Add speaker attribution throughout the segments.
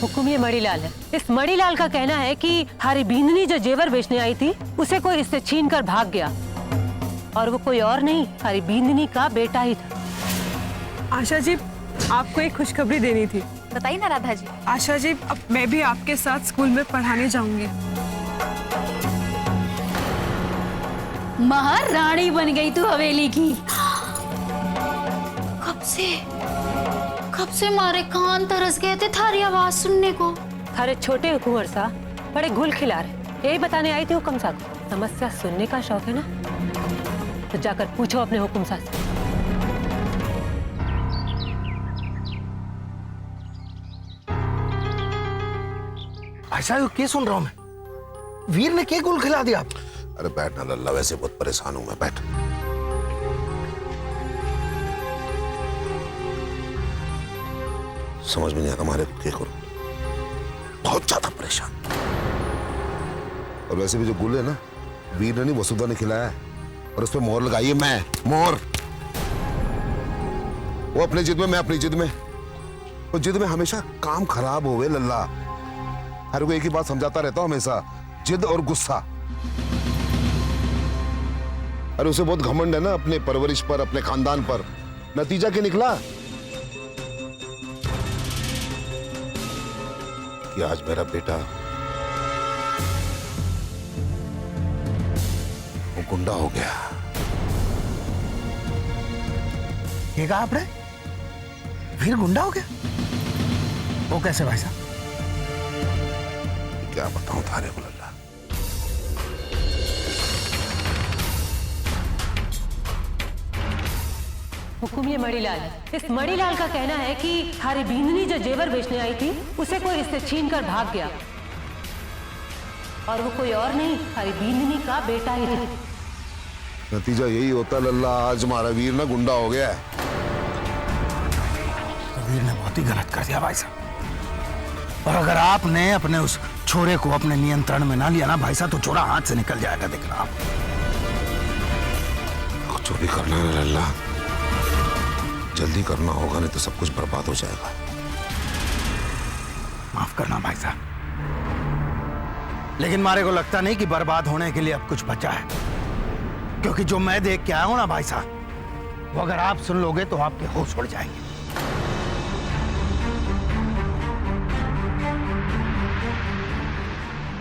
Speaker 1: हुकुम ये मणिलाल है। इस मणिलाल का कहना है कि हमारी बींदनी जो जेवर बेचने आई थी उसे कोई इससे छीन कर भाग गया, और वो कोई और नहीं, हमारी बींदनी का बेटा ही था।
Speaker 2: आशा जी, आपको एक खुशखबरी देनी थी।
Speaker 3: बताइए ना राधा जी।
Speaker 2: आशा जी, अब मैं भी आपके साथ स्कूल में पढ़ाने जाऊंगी।
Speaker 3: महारानी बन गई तू हवेली की। कब से मारे कान तरस गए थे थारी आवाज सुनने को।
Speaker 1: थारे छोटे कुंवर सा बड़े घुल खिला रहे, यही बताने आई थी हुकुम साहब को। समस्या सुनने का शौक है ना, तो जाकर पूछो अपने हुकुम साहब से।
Speaker 4: ऐसा क्या सुन रहा हूं मैं? वीर ने क्या गुल खिला दिया आप?
Speaker 5: अरे बैठ ना लल्ला, वैसे बहुत परेशान हूं मैं, बैठ। समझ में नहीं आता मारे क्या करूं, बहुत ज्यादा परेशान। और वैसे भी जो गुल है ना, वीर ने नहीं वसुधा ने खिलाया है, और उस पर मोहर लगाई है मैं, मोहर। वो अपनी जिद में, मैं अपनी जिद में। वो जिद में हमेशा काम खराब होवे लल्ला। हर कोई एक ही बात समझाता रहता हूं हमेशा, जिद और गुस्सा। अरे उसे बहुत घमंड है ना अपने परवरिश पर, अपने खानदान पर। नतीजा क्या निकला कि आज मेरा बेटा वो गुंडा हो गया।
Speaker 4: ये कहा आपने? वीर गुंडा हो गया? वो कैसे भाई साहब?
Speaker 5: क्या बताऊं थारे को लल्ला।
Speaker 1: हुकुम ये मणिलाल है। इस मणिलाल का कहना है कि हमारी बींदनी जो जेवर बेचने आई थी उसे कोई इससे छीन कर भाग गया, और वो कोई और नहीं, हमारी बींदनी का बेटा ही था।
Speaker 5: नतीजा यही होता लल्ला, आज हमारा वीर ना गुंडा हो गया है।
Speaker 4: तो वीर ने बहुत ही गलत कर दिया भाई साहब। और अगर आपने अपने उस छोरे को अपने नियंत्रण में ना लिया ना भाई साहब, तो छोरा हाथ से निकल जाएगा, देखना आप।
Speaker 5: कुछ भी करना है लल्ला, जल्दी करना होगा, नहीं तो सब कुछ बर्बाद हो जाएगा।
Speaker 4: माफ करना भाई साहब, लेकिन मारे को लगता नहीं कि बर्बाद होने के लिए अब कुछ बचा है, क्योंकि जो मैं देख के आया हूं ना भाई साहब, वो अगर आप सुन लोगे तो आपके होश उड़ जाएंगे।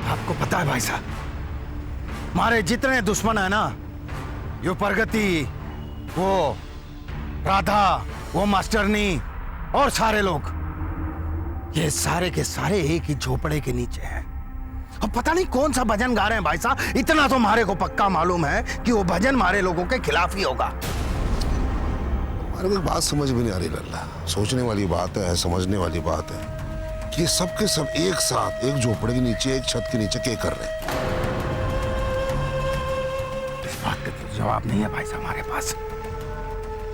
Speaker 4: आपको पता है भाई साहब, हमारे जितने दुश्मन है ना, यो प्रगति, वो राधा, वो मास्टरनी और सारे लोग, ये सारे के सारे एक ही झोपड़े के नीचे हैं। अब पता नहीं कौन सा भजन गा रहे हैं भाई साहब, इतना तो हमारे को पक्का मालूम है कि वो भजन हमारे लोगों के खिलाफ ही होगा।
Speaker 5: हमारे को बात समझ में नहीं आ रही लल्ला। सोचने वाली बात है, समझने वाली बात है कि सब के सब एक साथ एक झोपड़े के नीचे, एक छत के नीचे क्या कर रहे हैं।
Speaker 4: इस बात का तो जवाब नहीं है भाई साहब हमारे पास,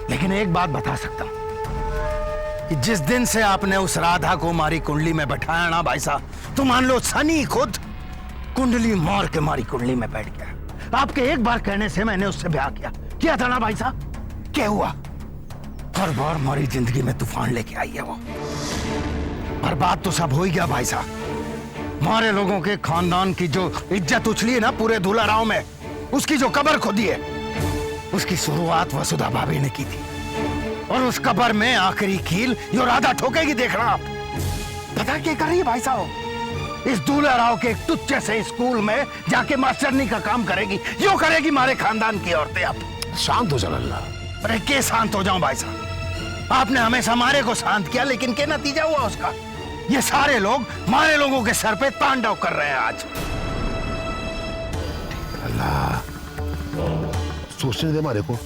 Speaker 4: लेकिन एक बात बता सकता हूं कि जिस दिन से आपने उस राधा को हमारी कुंडली में बैठाया ना भाई साहब, तो मान लो सनी खुद कुंडली मार के हमारी कुंडली में बैठ गया। आपके एक बार कहने से मैंने उससे ब्याह किया था ना भाई साहब। क्या हुआ? हर बार हमारी जिंदगी में तूफान लेके आई है वो। बर्बाद तो सब हो ही गया भाई साहब। हमारे लोगों के खानदान की जो इज्जत उछली है ना पूरे धूलाराव में, उसकी जो कब्र खोदी है, उसकी शुरुआत वसुधा भाभी ने की थी, और उस कब्र में आखिरी कील जो राधा ठोकेगी, देखना आप। पता क्या कर रही है भाई साहब? इस दूल्हा के एक तुच्छ से स्कूल में जाके मास्टरनी का काम करेगी, यो करेगी हमारे खानदान की औरतें। आप
Speaker 5: शांत हो जा लल्ला।
Speaker 4: अरे के शांत हो जाऊं भाई साहब? आपने हमेशा हमारे को शांत किया, लेकिन क्या नतीजा हुआ उसका? ये सारे लोग हमारे लोगों के सर पे तांडव कर रहे हैं आज।
Speaker 5: लल्ला सोचने दे हमारे को,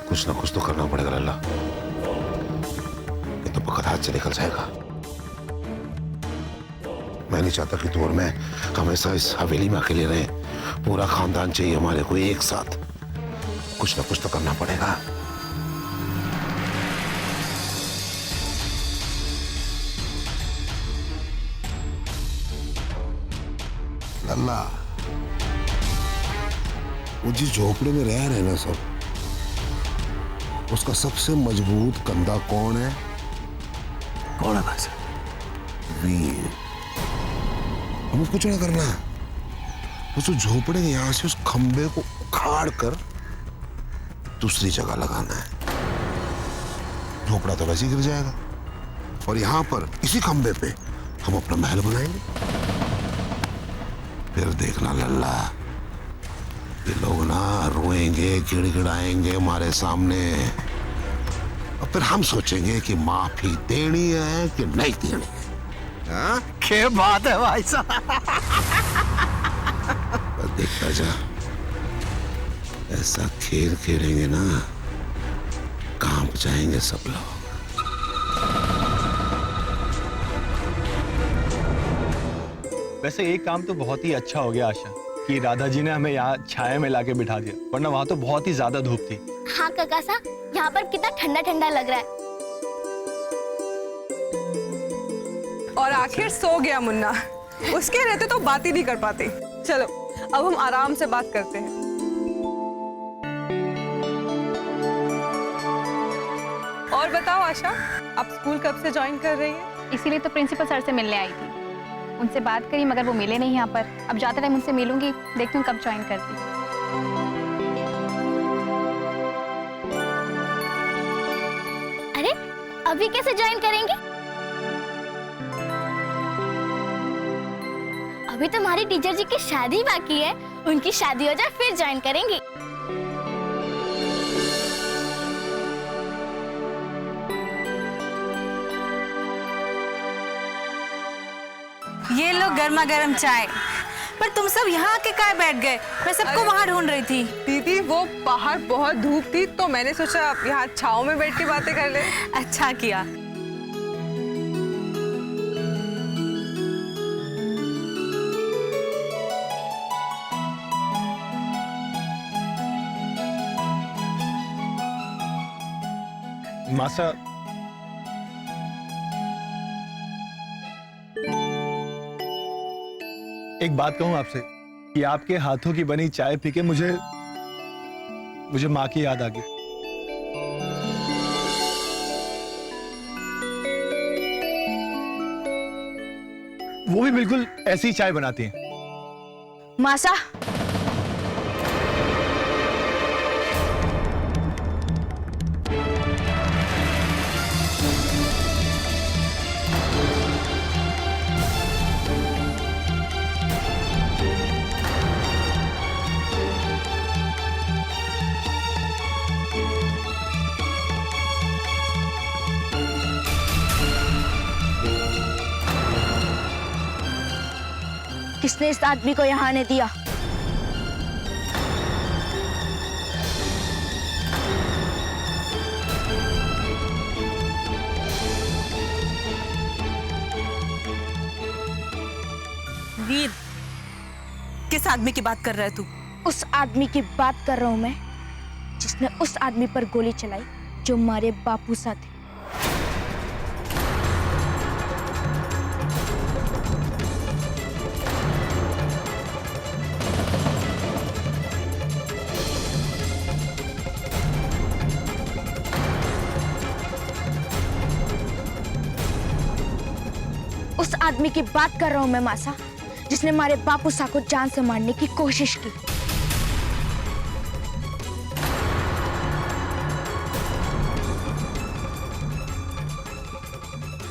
Speaker 5: कुछ ना कुछ तो करना पड़ेगा लल्ला, ये तो पकड़ हाथ से निकल जाएगा। मैं नहीं चाहता कि तू और मैं हमेशा इस हवेली में अकेले रहे। पूरा खानदान चाहिए हमारे को एक साथ। कुछ ना कुछ तो करना पड़ेगा। लल्ला वो जिस झोपड़े में रह रहे हैं ना सब, उसका सबसे मजबूत कंधा कौन है?
Speaker 4: कौन है भाई साहब?
Speaker 5: वीर। हमें कुछ नहीं करना है, उस झोपड़े के यहां से उस खंबे को उखाड़ कर दूसरी जगह लगाना है। झोपड़ा तो वैसे ही गिर जाएगा और यहां पर इसी खंबे पे हम अपना महल बनाएंगे। फिर देखना लल्ला, ये लोग ना रोएंगे, गिड़गिड़ाएंगे हमारे सामने, और फिर हम सोचेंगे कि माफी देनी है कि नहीं देनी है। हाँ?
Speaker 4: क्या बात है भाई साहब।
Speaker 5: बस देखता जा, ऐसा खेल खेलेंगे ना, कांप जाएंगे सब लोग।
Speaker 6: वैसे एक काम तो बहुत ही अच्छा हो गया आशा कि राधा जी ने हमें यहाँ छाया में लाके बिठा दिया, वरना वहां तो बहुत ही ज्यादा धूप थी।
Speaker 7: हाँ काका सा, यहाँ पर कितना ठंडा ठंडा लग रहा है।
Speaker 2: और आखिर सो गया मुन्ना, उसके रहते तो बात ही नहीं कर पाते। चलो अब हम आराम से बात करते हैं। और बताओ आशा, आप स्कूल कब से ज्वाइन कर रही हैं?
Speaker 8: इसीलिए तो प्रिंसिपल सर से मिलने आई थी। उनसे बात करी मगर वो मिले नहीं यहाँ पर। अब जाते टाइम उनसे मिलूंगी, देखती हूँ कब ज्वाइन करती।
Speaker 7: अरे अभी कैसे ज्वाइन करेंगे? अभी तो हमारी टीचर जी की शादी बाकी है, उनकी शादी हो जाए फिर ज्वाइन करेंगे।
Speaker 9: ये लो गर्मा गर्म चाय। पर तुम सब यहाँ आके काहे बैठ गए? मैं सबको वहाँ ढूंढ रही थी।
Speaker 2: दीदी वो बाहर बहुत धूप थी तो मैंने सोचा यहाँ छाँव में बैठ के बातें कर ले।
Speaker 9: अच्छा किया।
Speaker 6: मासा, एक बात कहूं आपसे कि आपके हाथों की बनी चाय पी के मुझे माँ की याद आ गई। वो भी बिल्कुल ऐसी चाय बनाती हैं।
Speaker 9: मासा, किसने इस आदमी को यहाँ आने दिया? वीर, किस आदमी की बात कर रहा है तू?
Speaker 7: उस आदमी की बात कर रहा हूँ मैं, जिसने उस आदमी पर गोली चलाई जो हमारे बापू सा थे। उस आदमी की बात कर रहा हूं मैं मासा, जिसने हमारे बापू सा को जान से मारने की कोशिश की।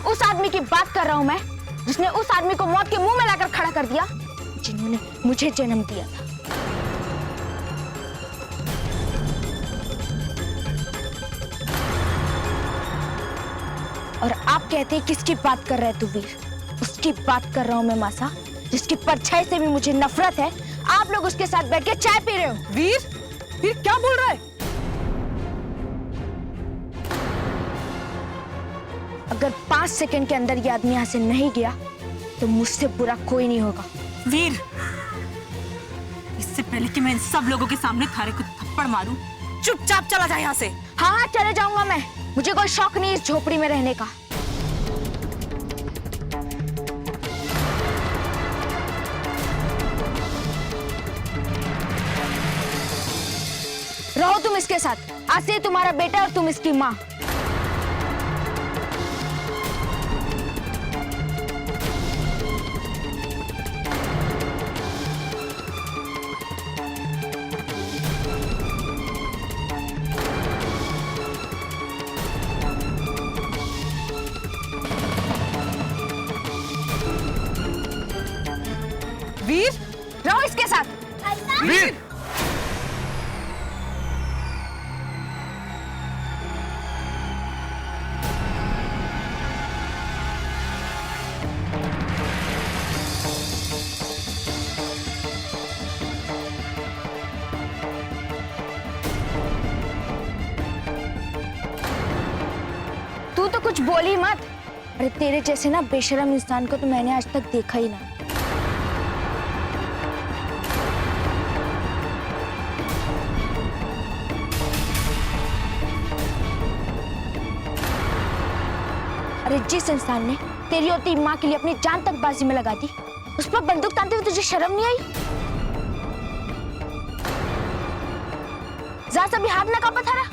Speaker 7: उस आदमी की बात कर रहा हूं मैं, जिसने उस आदमी को मौत के मुंह में लाकर खड़ा कर दिया, जिन्होंने मुझे जन्म दिया था। और आप कहते हैं किसकी बात कर रहे हैं तू वीर? उसकी बात कर रहा हूं मैं मासा, जिसकी परछाई से भी मुझे नफरत है। आप लोग उसके साथ बैठ के चाय पी रहे हो।
Speaker 2: वीर, वीर क्या बोल रहा है?
Speaker 7: अगर 5 सेकंड के अंदर ये आदमी यहाँ से नहीं गया तो मुझसे बुरा कोई नहीं होगा।
Speaker 9: वीर, इससे पहले कि मैं इन सब लोगों के सामने थारे को थप्पड़ मारूं, चुपचाप चला जा यहाँ से।
Speaker 7: हाँ चले जाऊंगा मैं, मुझे कोई शौक नहीं इस झोपड़ी में रहने का। तुम इसके साथ। आज से तुम्हारा बेटा और तुम इसकी माँ।
Speaker 2: वीर,
Speaker 7: रहो इसके साथ।
Speaker 6: वीर!
Speaker 7: तू तो कुछ बोली मत। अरे तेरे जैसे ना बेशरम इंसान को तो मैंने आज तक देखा ही ना। अरे जिस इंसान ने तेरी और तेरी माँ के लिए अपनी जान तक बाजी में लगा दी, उस पर बंदूक तानते हुए तुझे शर्म नहीं आई? जरा सा भी हाथ ना कांपा थारा।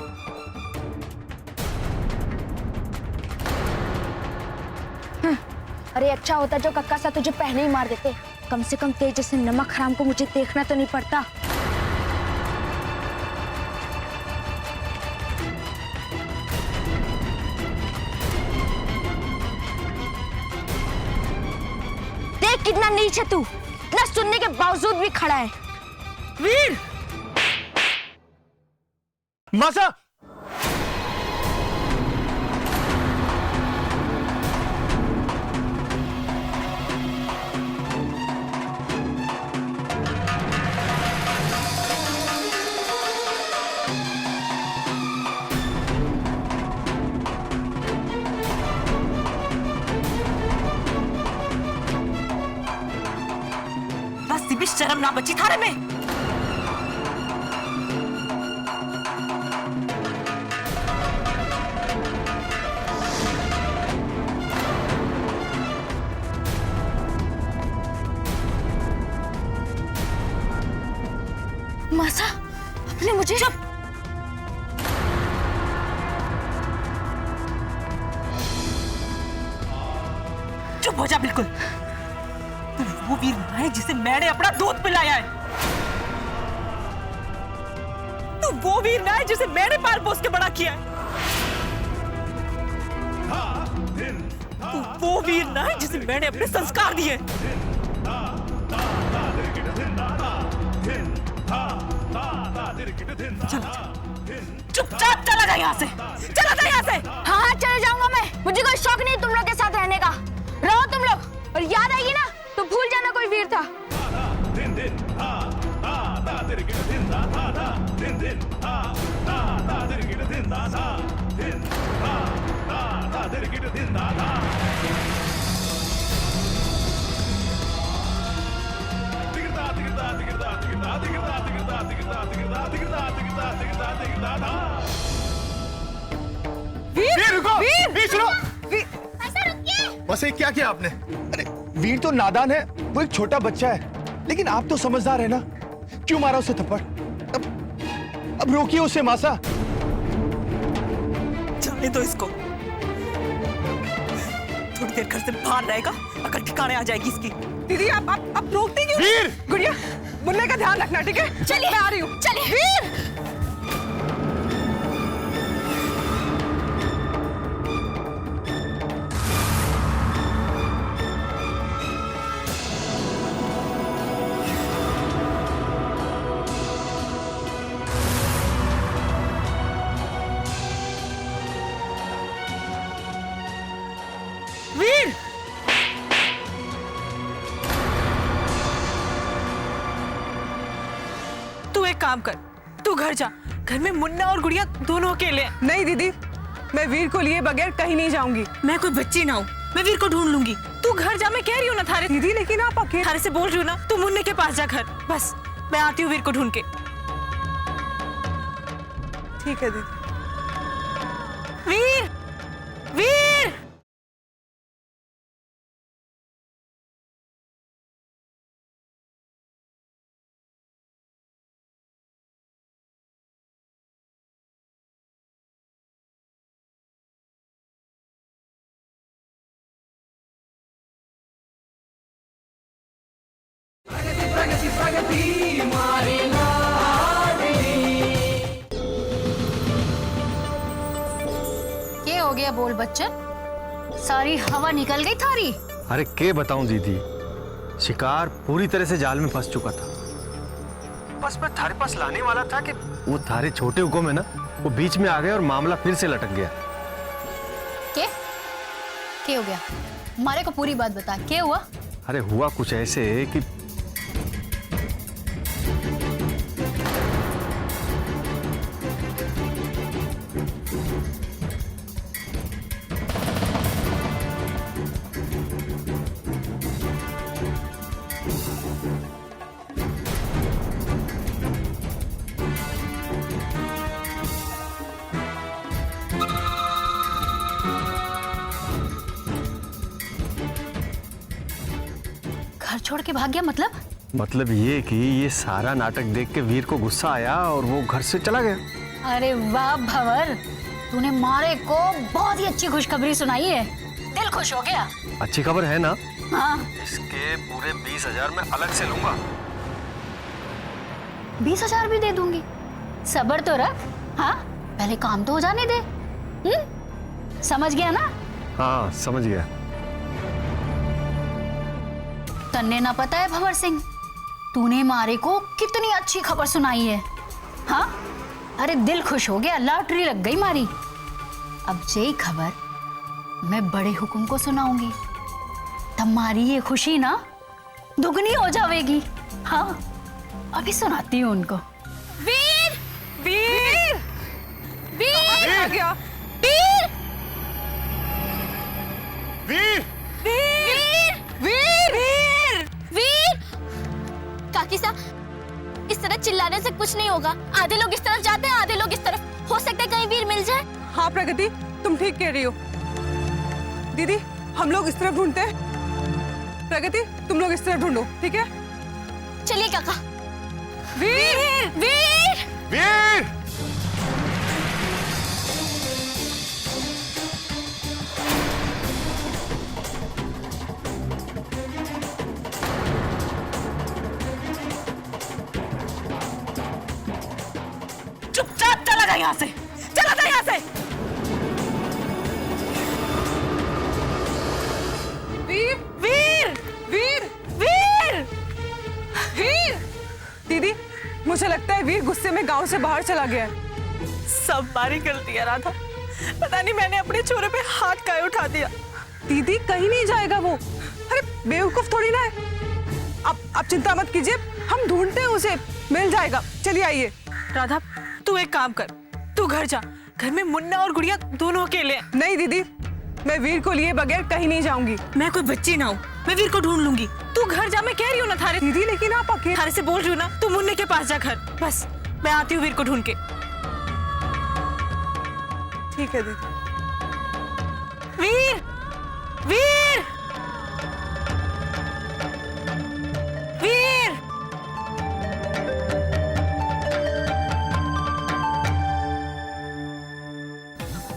Speaker 7: अरे अच्छा होता जो कक्का सा तुझे पहले ही मार देते। कम से कम तेरे जैसे नमक हराम को मुझे देखना तो नहीं पड़ता। देख कितना नीच है तू, इतना सुनने के बावजूद भी खड़ा है।
Speaker 6: वीर! मासा!
Speaker 9: बस भी शर्म ना बची थारे में।
Speaker 7: मासा, अपने मुझे
Speaker 9: चुप! चुप हो जा बिल्कुल। तू वो वीर है जिसे मैंने अपना दूध पिलाया है। तू वो वीर है जिसे मैंने पाल पोस के बड़ा किया है। तू वो वीर है जिसे मैंने अपने संस्कार दिए। चुपचाप चला जा यहाँ से, चला जा यहाँ से।
Speaker 7: हाँ हाँ चले जाऊंगा मैं। मुझे कोई शौक नहीं तुम लोग के साथ रहने का। रहो तुम लोग, और याद आएगी ना तो भूल जाना कोई वीर था।
Speaker 6: वीर रुको! वीर सुनो! बस ये क्या किया आपने? अरे वीर तो नादान है, वो एक छोटा बच्चा है, लेकिन आप तो समझदार है ना? क्यों मारा उसे थप्पड़? अब रोकिए उसे मासा।
Speaker 9: जाने दो इसको, थोड़ी देर घर से बाहर रहेगा, अगर ठिकाने आ जाएगी इसकी।
Speaker 2: दीदी आप रोकती क्यों?
Speaker 6: वीर!
Speaker 2: गुड़िया, मुन्ने का ध्यान रखना, ठीक है?
Speaker 7: चलिए
Speaker 2: मैं आ रही हूँ।
Speaker 7: चलिए।
Speaker 2: वीर!
Speaker 9: वीर! तू एक काम कर, तू घर जा। घर में मुन्ना और गुड़िया दोनों अकेले हैं।
Speaker 2: नहीं दीदी, मैं वीर को लिए बगैर कहीं नहीं जाऊंगी।
Speaker 9: मैं कोई बच्ची ना हूँ, मैं वीर को ढूंढ लूंगी। तू घर जा, मैं कह रही हूँ ना थारे।
Speaker 2: दीदी लेकिन आप अकेले।
Speaker 9: थारे से बोल रही हूँ ना, तू मुन्ने के पास जा घर। बस मैं आती हूँ वीर को ढूंढ के।
Speaker 2: ठीक है दीदी।
Speaker 9: वीर! वीर!
Speaker 3: क्या हो गया बोल बच्चन, सारी हवा निकल गई थारी।
Speaker 10: अरे के बताऊं दीदी, शिकार पूरी तरह से जाल में फंस चुका था। बस मैं थारे पास लाने वाला था कि वो थारे छोटे हुक्म है ना, वो बीच में आ गए और मामला फिर से लटक गया।
Speaker 3: क्या हो गया? हमारे को पूरी बात बता, क्या हुआ?
Speaker 10: अरे हुआ कुछ ऐसे कि
Speaker 3: घर छोड़ के भाग गया
Speaker 10: मतलब ये कि ये सारा नाटक देख के वीर को गुस्सा आया और वो घर से चला गया।
Speaker 3: अरे वाह भंवर, तूने मारे को बहुत ही अच्छी खुशखबरी सुनाई है, दिल खुश हो गया।
Speaker 10: अच्छी खबर है ना?
Speaker 3: हाँ।
Speaker 10: इसके पूरे 20,000 मैं अलग से लूंगा।
Speaker 3: 20,000 भी दे दूंगी, सब्र तो रख। हाँ, पहले काम तो हो जाने दे। समझ गया ना?
Speaker 10: हाँ समझ गया।
Speaker 3: तन्ने ना पता है भंवर सिंह, तूने मारे को कितनी अच्छी खबर सुनाई है। हाँ, अरे दिल खुश हो गया, लॉटरी लग गई मारी। अब यही खबर मैं बड़े हुकुम को सुनाऊंगी, तुम्हारी ये खुशी ना दुगनी हो जाएगी। हाँ, अभी सुनाती हूँ उनको।
Speaker 2: वीर वीर वीर आ गया।
Speaker 6: वीर
Speaker 2: वीर वीर
Speaker 7: वीर! काकी साहब, इस तरह चिल्लाने से कुछ नहीं होगा। आधे लोग इस तरफ जाते हैं, आधे लोग इस तरफ। हो सकता है कहीं वीर मिल जाए।
Speaker 2: हाँ प्रगति, तुम ठीक कह रही हो। दीदी, हम लोग इस तरफ ढूंढते हैं। प्रगति, तुम लोग इस तरफ ढूंढो, ठीक है?
Speaker 7: चलिए काका।
Speaker 2: वीर
Speaker 7: वीर!
Speaker 6: वीर!
Speaker 2: चुपचाप चला जा यहाँ से, चला जा यहाँ से। वीर वीर वीर वीर वीर! दीदी, मुझे लगता है वीर गुस्से में गांव से बाहर चला गया है।
Speaker 9: सब हमारी गलती है राधा, पता नहीं मैंने अपने छोरे पे हाथ काहे उठा दिया।
Speaker 2: दीदी, कहीं नहीं जाएगा वो। अरे बेवकूफ थोड़ी ना है। आप चिंता मत कीजिए, हम ढूंढते हैं उसे, मिल जाएगा। चलिए आइए।
Speaker 9: राधा, तू एक काम कर, तू घर जा, घर में मुन्ना और गुड़िया दोनों अकेले हैं।
Speaker 2: नहीं दीदी, मैं वीर को लिए बगैर कहीं नहीं जाऊंगी।
Speaker 9: मैं कोई बच्ची ना हूँ, मैं वीर को ढूंढ लूंगी। तू घर जा, मैं कह रही हूँ ना थारे।
Speaker 2: दीदी लेकिन आप अकेले।
Speaker 9: थारे से बोल रही हूँ ना, तू मुन्ने के पास जा घर। बस मैं आती हूँ वीर को ढूंढ के।
Speaker 2: ठीक है दीदी।
Speaker 9: वीर वीर वीर!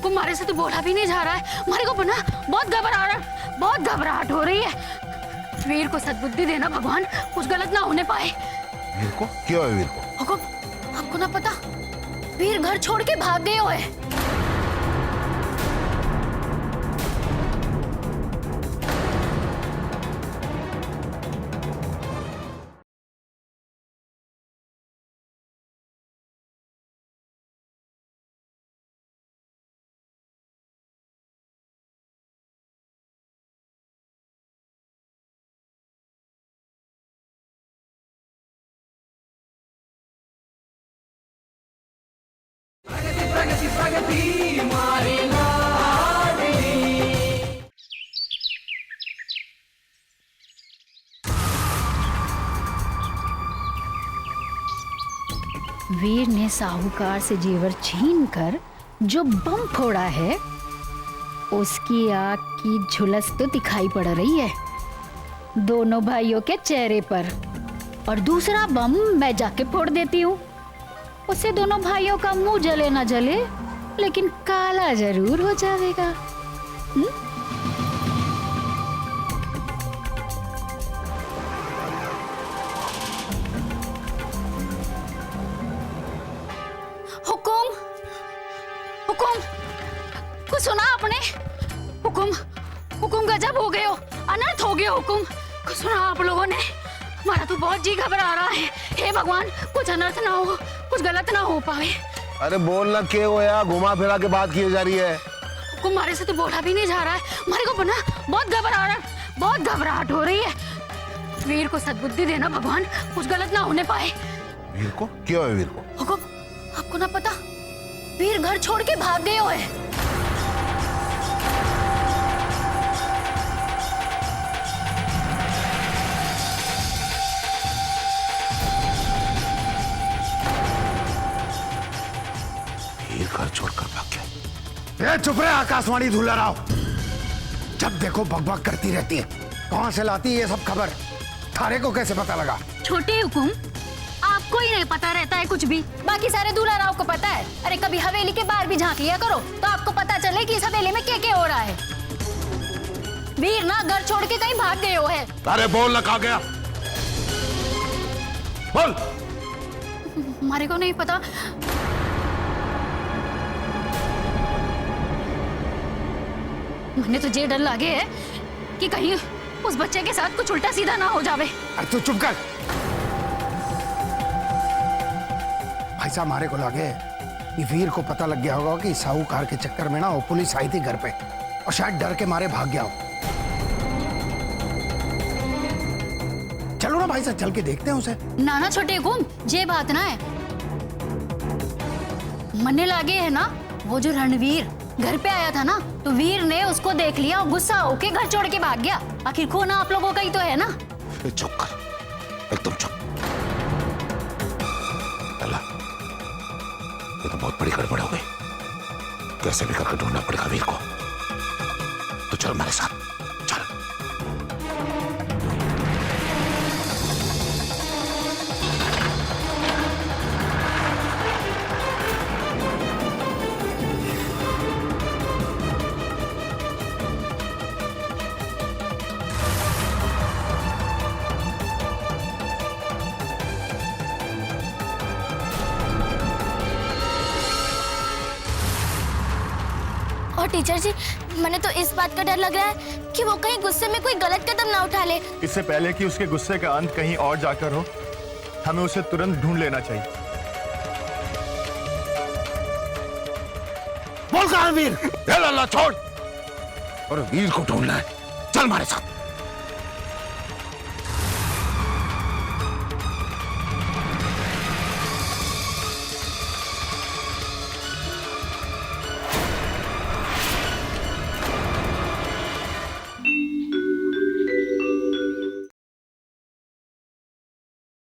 Speaker 3: तुम्हारे से तो बोला भी नहीं जा रहा है, हमारे को बना बहुत घबराहट हो रही है। वीर को सद्बुद्धि देना भगवान, कुछ गलत ना होने पाए।
Speaker 5: वीर को क्या है? वीर को
Speaker 3: आपको ना पता, वीर घर छोड़ के भाग गए हुए। वीर ने साहूकार से जेवर छीन कर जो बम फोड़ा है, उसकी आग की झुलस तो दिखाई पड़ रही है दोनों भाइयों के चेहरे पर। और दूसरा बम मैं जाके फोड़ देती हूँ, उससे दोनों भाइयों का मुंह जले ना जले, लेकिन काला जरूर हो जाएगा। हुकुम, कुछ सुना आपने? हुकुम, हुकुम गजब हो गए हो, अनर्थ हो गए हो हुकुम। कुछ सुना आप लोगों ने? हमारा तो बहुत जी घबरा रहा है। हे भगवान, कुछ अनर्थ ना हो, कुछ गलत ना हो पावे।
Speaker 5: अरे बोल ना, के हो यार, घुमा फिरा के बात की जा रही है।
Speaker 3: हुकुम, हमारे से तो बोला भी नहीं जा रहा है। हमारे को ना बहुत बहुत घबराहट हो रही है। वीर को सद्बुद्धि देना भगवान, कुछ गलत ना होने पाए।
Speaker 5: वीर को क्या है? वीर को
Speaker 3: हुकुम, आपको ना पता, वीर घर छोड़ के भाग गए हो है।
Speaker 5: वीर घर छोड़कर भाग गया।
Speaker 4: ए चुप रहे आकाशवाणी धुलराव, जब देखो बकबक करती रहती है। कहां से लाती है ये सब खबर? थारे को कैसे पता लगा?
Speaker 3: छोटे हुकुम, आपको ही नहीं पता रहता है कुछ भी, बाकी सारे दूल्हा राव को पता है। अरे कभी हवेली के बाहर भी झांक लिया करो तो आपको पता चले कि इस हवेली में क्या हो रहा है। वीर ना घर छोड़ के कहीं भाग गए हो है।
Speaker 4: अरे बोल ना, कहाँ गया? बोल।
Speaker 3: हमारे को नहीं पता। मुझे तो ये डर लगे है कि कहीं उस बच्चे के साथ कुछ उल्टा सीधा ना हो जावे।
Speaker 4: अरे तू चुप कर। भाई साहब, हमारे को लगे कि वीर को पता लग गया होगा कि साहूकार के चक्कर में ना वो पुलिस आई थी घर पे, और शायद डर के मारे भाग गया हो। चलो ना भाई साहब, चल के देखते हैं उसे।
Speaker 3: ना छोटे हुकुम, ये बात ना है। मन्ने लागे है ना, वो जो रणवीर घर पे आया था ना, तो वीर ने उसको देख लिया और गुस्सा होके घर छोड़ के भाग गया। आखिर खून आप लोगों का ही तो है ना।
Speaker 5: चुप कर, एकदम चुप। अल्लाह, ये तो बहुत बड़ी गड़बड़ हो गई। कैसे भी करके ढूंढना पड़ेगा वीर को। तो चल मेरे साथ, चल।
Speaker 7: और टीचर जी, मैंने तो इस बात का डर लग रहा है कि वो कहीं गुस्से में कोई गलत कदम ना उठा ले।
Speaker 6: इससे पहले कि उसके गुस्से का अंत कहीं और जाकर हो, हमें उसे तुरंत ढूंढ लेना चाहिए।
Speaker 4: बोल कहाँ है वीर?
Speaker 5: अल्लाह छोड़, और वीर को ढूंढना है। चल हमारे साथ।